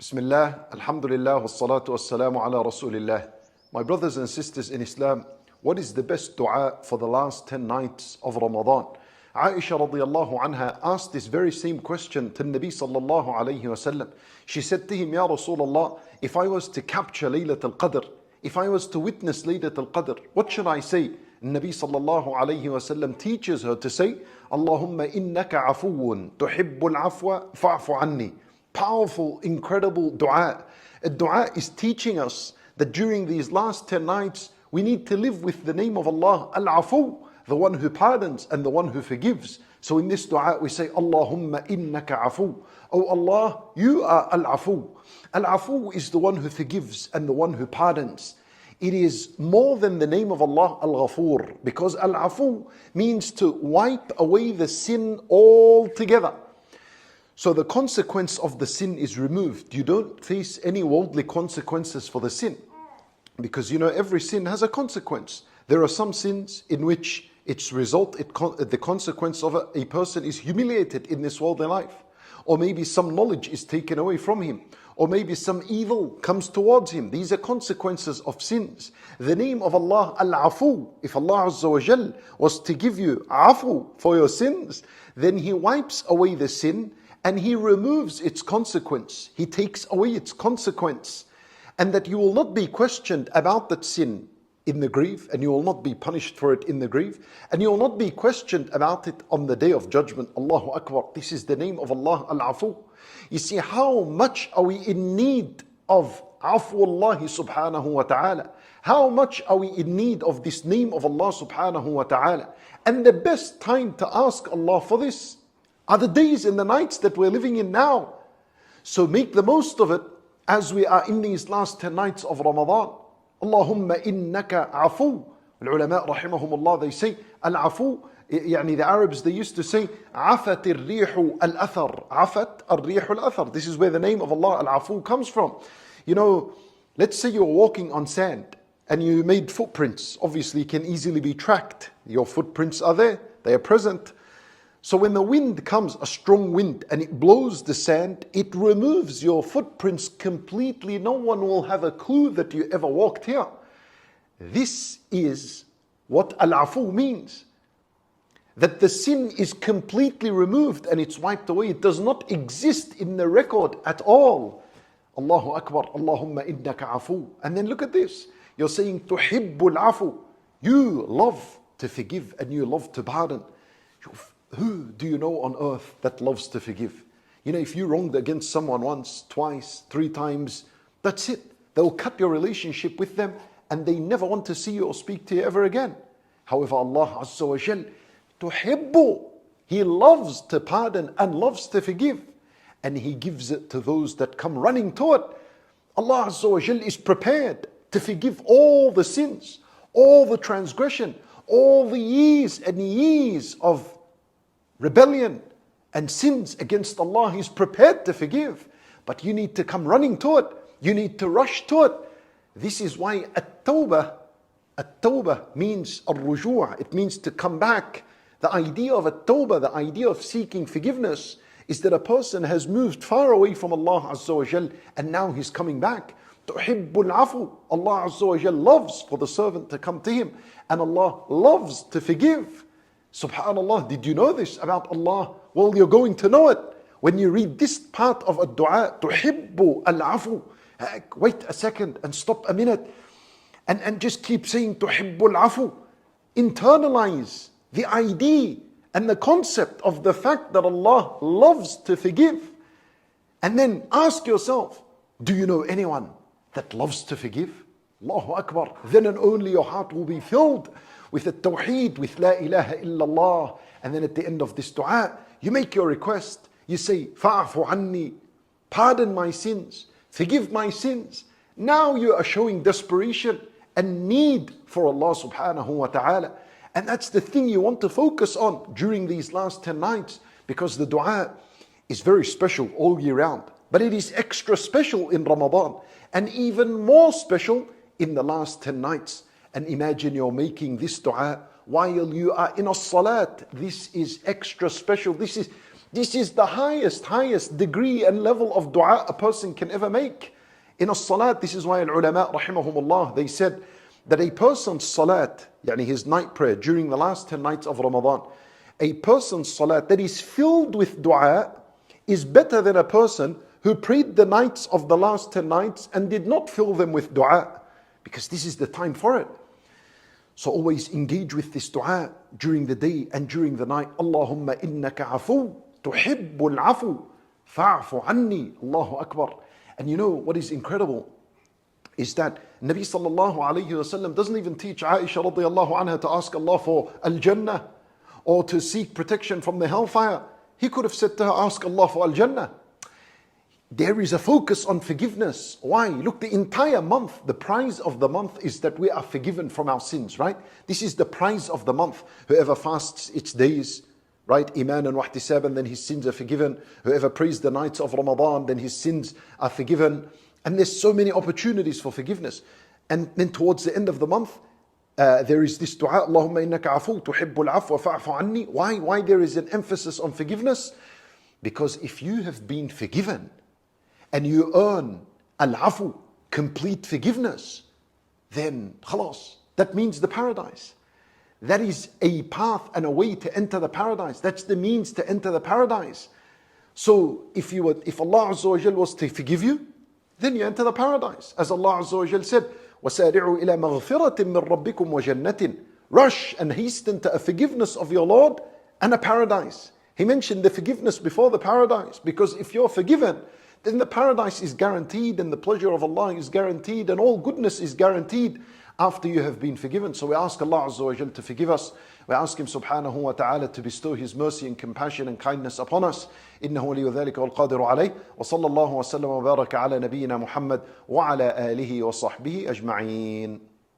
Bismillah, alhamdulillah, wassalatu wassalamu ala rasulillah. My brothers and sisters in Islam, what is the best dua for the last 10 nights of Ramadan? Aisha radiallahu anha asked this very same question to Nabi sallallahu alayhi wasallam. She said to him, Ya Rasulullah, if I was to capture Laylatul Qadr, if I was to witness Laylatul Qadr, what should I say? Nabi sallallahu alayhi wasallam teaches her to say, Allahumma innaka afuwun tuhibbul afwa fa'fu anni. Powerful, incredible dua. A dua is teaching us that during these last 10 nights, we need to live with the name of Allah, Al-Afu, the one who pardons and the one who forgives. So in this dua we say, Allahumma innaka afu. Oh Allah, you are Al-Afu. Al-Afu is the one who forgives and the one who pardons. It is more than the name of Allah, Al-Ghafur, because Al-Afu means to wipe away the sin altogether. So the consequence of the sin is removed. You don't face any worldly consequences for the sin. Because every sin has a consequence. There are some sins in which the consequence of a person is humiliated in this worldly life. Or maybe some knowledge is taken away from him. Or maybe some evil comes towards him. These are consequences of sins. The name of Allah, Al-Afu, if Allah Azza wa Jal was to give you afu for your sins, then He wipes away the sin and He removes its consequence. He takes away its consequence. And that you will not be questioned about that sin in the grave, and you will not be punished for it in the grave, and you will not be questioned about it on the day of judgment. Allahu Akbar. This is the name of Allah, Al-Afu. You see, how much are we in need of Afu Allah subhanahu wa ta'ala? How much are we in need of this name of Allah subhanahu wa ta'ala? And the best time to ask Allah for this are the days and the nights that we're living in now. So make the most of it as we are in these last 10 nights of Ramadan. Allahumma innaka afu. Al-ulama rahimahumullah, they say, al-afu, the Arabs, they used to say, afat al-rihu al-athar. Afat al-rihu al-athar. This is where the name of Allah, al-afu, comes from. Let's say you're walking on sand and you made footprints. Obviously, can easily be tracked. Your footprints are there. They are present. So when the wind comes, a strong wind, and it blows the sand, it removes your footprints completely. No one will have a clue that you ever walked here. This is what Al-Afu means. That the sin is completely removed and it's wiped away. It does not exist in the record at all. Allahu Akbar, Allahumma innaka afu. And then look at this. You're saying, tuhibbul afu. You love to forgive and you love to pardon. Who do you know on earth that loves to forgive? If you wronged against someone once, twice, 3 times, that's it. They'll cut your relationship with them and they never want to see you or speak to you ever again. However, Allah Azza wa Jal, tuhibbu, He loves to pardon and loves to forgive. And He gives it to those that come running to it. Allah Azza wa Jal is prepared to forgive all the sins, all the transgression, all the years and years of rebellion and sins against Allah. He's prepared to forgive, but you need to come running to it. You need to rush to it. This is why at-tawbah means al-rujuu'. It means to come back. The idea of at-tawbah, the idea of seeking forgiveness, is that a person has moved far away from Allah Azza wa Jal and now he's coming back. Tuhibbul afu. Allah Azza wa Jal loves for the servant to come to Him, and Allah loves to forgive. Subhanallah, did you know this about Allah? Well, you're going to know it when you read this part of a dua, tuhibbu al-afu. Wait a second and stop a minute and just keep saying tuhibbu al-afu. Internalize the idea and the concept of the fact that Allah loves to forgive. And then ask yourself, do you know anyone that loves to forgive? Allahu Akbar. Then and only your heart will be filled with the tawheed, with la ilaha illallah. And then at the end of this dua, you make your request. You say, fa'afu anni, pardon my sins, forgive my sins. Now you are showing desperation and need for Allah subhanahu wa ta'ala. And that's the thing you want to focus on during these last 10 nights, because the dua is very special all year round. But it is extra special in Ramadan, and even more special in the last 10 nights. And imagine you're making this dua while you are in a salat. This is extra special. This is This is the highest degree and level of dua a person can ever make. In a salat, this is why al-ulama rahimahumullah, they said that a person's salat, yani his night prayer during the last 10 nights of Ramadan, a person's salat that is filled with dua is better than a person who prayed the nights of the last 10 nights and did not fill them with dua, because this is the time for it. So always engage with this dua during the day and during the night. Allahumma innaka afu tuhibbul afu fa'fu anni. Allahu Akbar. And you know what is incredible is that Nabi sallallahu alayhi wasallam doesn't even teach Aisha radiyallahu anha to ask Allah for al-Jannah or to seek protection from the hellfire. He could have said to her, ask Allah for al-Jannah. There is a focus on forgiveness. Why? Look, the entire month, the prize of the month is that we are forgiven from our sins, right? This is the prize of the month. Whoever fasts its days, right? Iman and wahtisaban, then his sins are forgiven. Whoever prays the nights of Ramadan, then his sins are forgiven. And there's so many opportunities for forgiveness. And then towards the end of the month, there is this dua, Allahumma innaka afu tuhibbul afwa fa'fu anni. Why there is an emphasis on forgiveness? Because if you have been forgiven, and you earn al-afu, complete forgiveness, then khalas, that means the paradise. That is a path and a way to enter the paradise. That's the means to enter the paradise. So if Allah Azza wa Jal was to forgive you, then you enter the paradise. As Allah Azza wa Jal said, وَسَارِعُوا إِلَى مَغْفِرَةٍ مِّن رَبِّكُمْ وَجَنَّةٍ. Rush and hasten to a forgiveness of your Lord and a paradise. He mentioned the forgiveness before the paradise, because if you're forgiven, then the paradise is guaranteed and the pleasure of Allah is guaranteed and all goodness is guaranteed after you have been forgiven. So we ask Allah Azza wa Jal to forgive us. We ask Him subhanahu wa ta'ala to bestow His mercy and compassion and kindness upon us. إنه ولي ذلك والقادر عليه وصلى الله وسلم وبارك على نبينا محمد وعلى آله وصحبه أجمعين.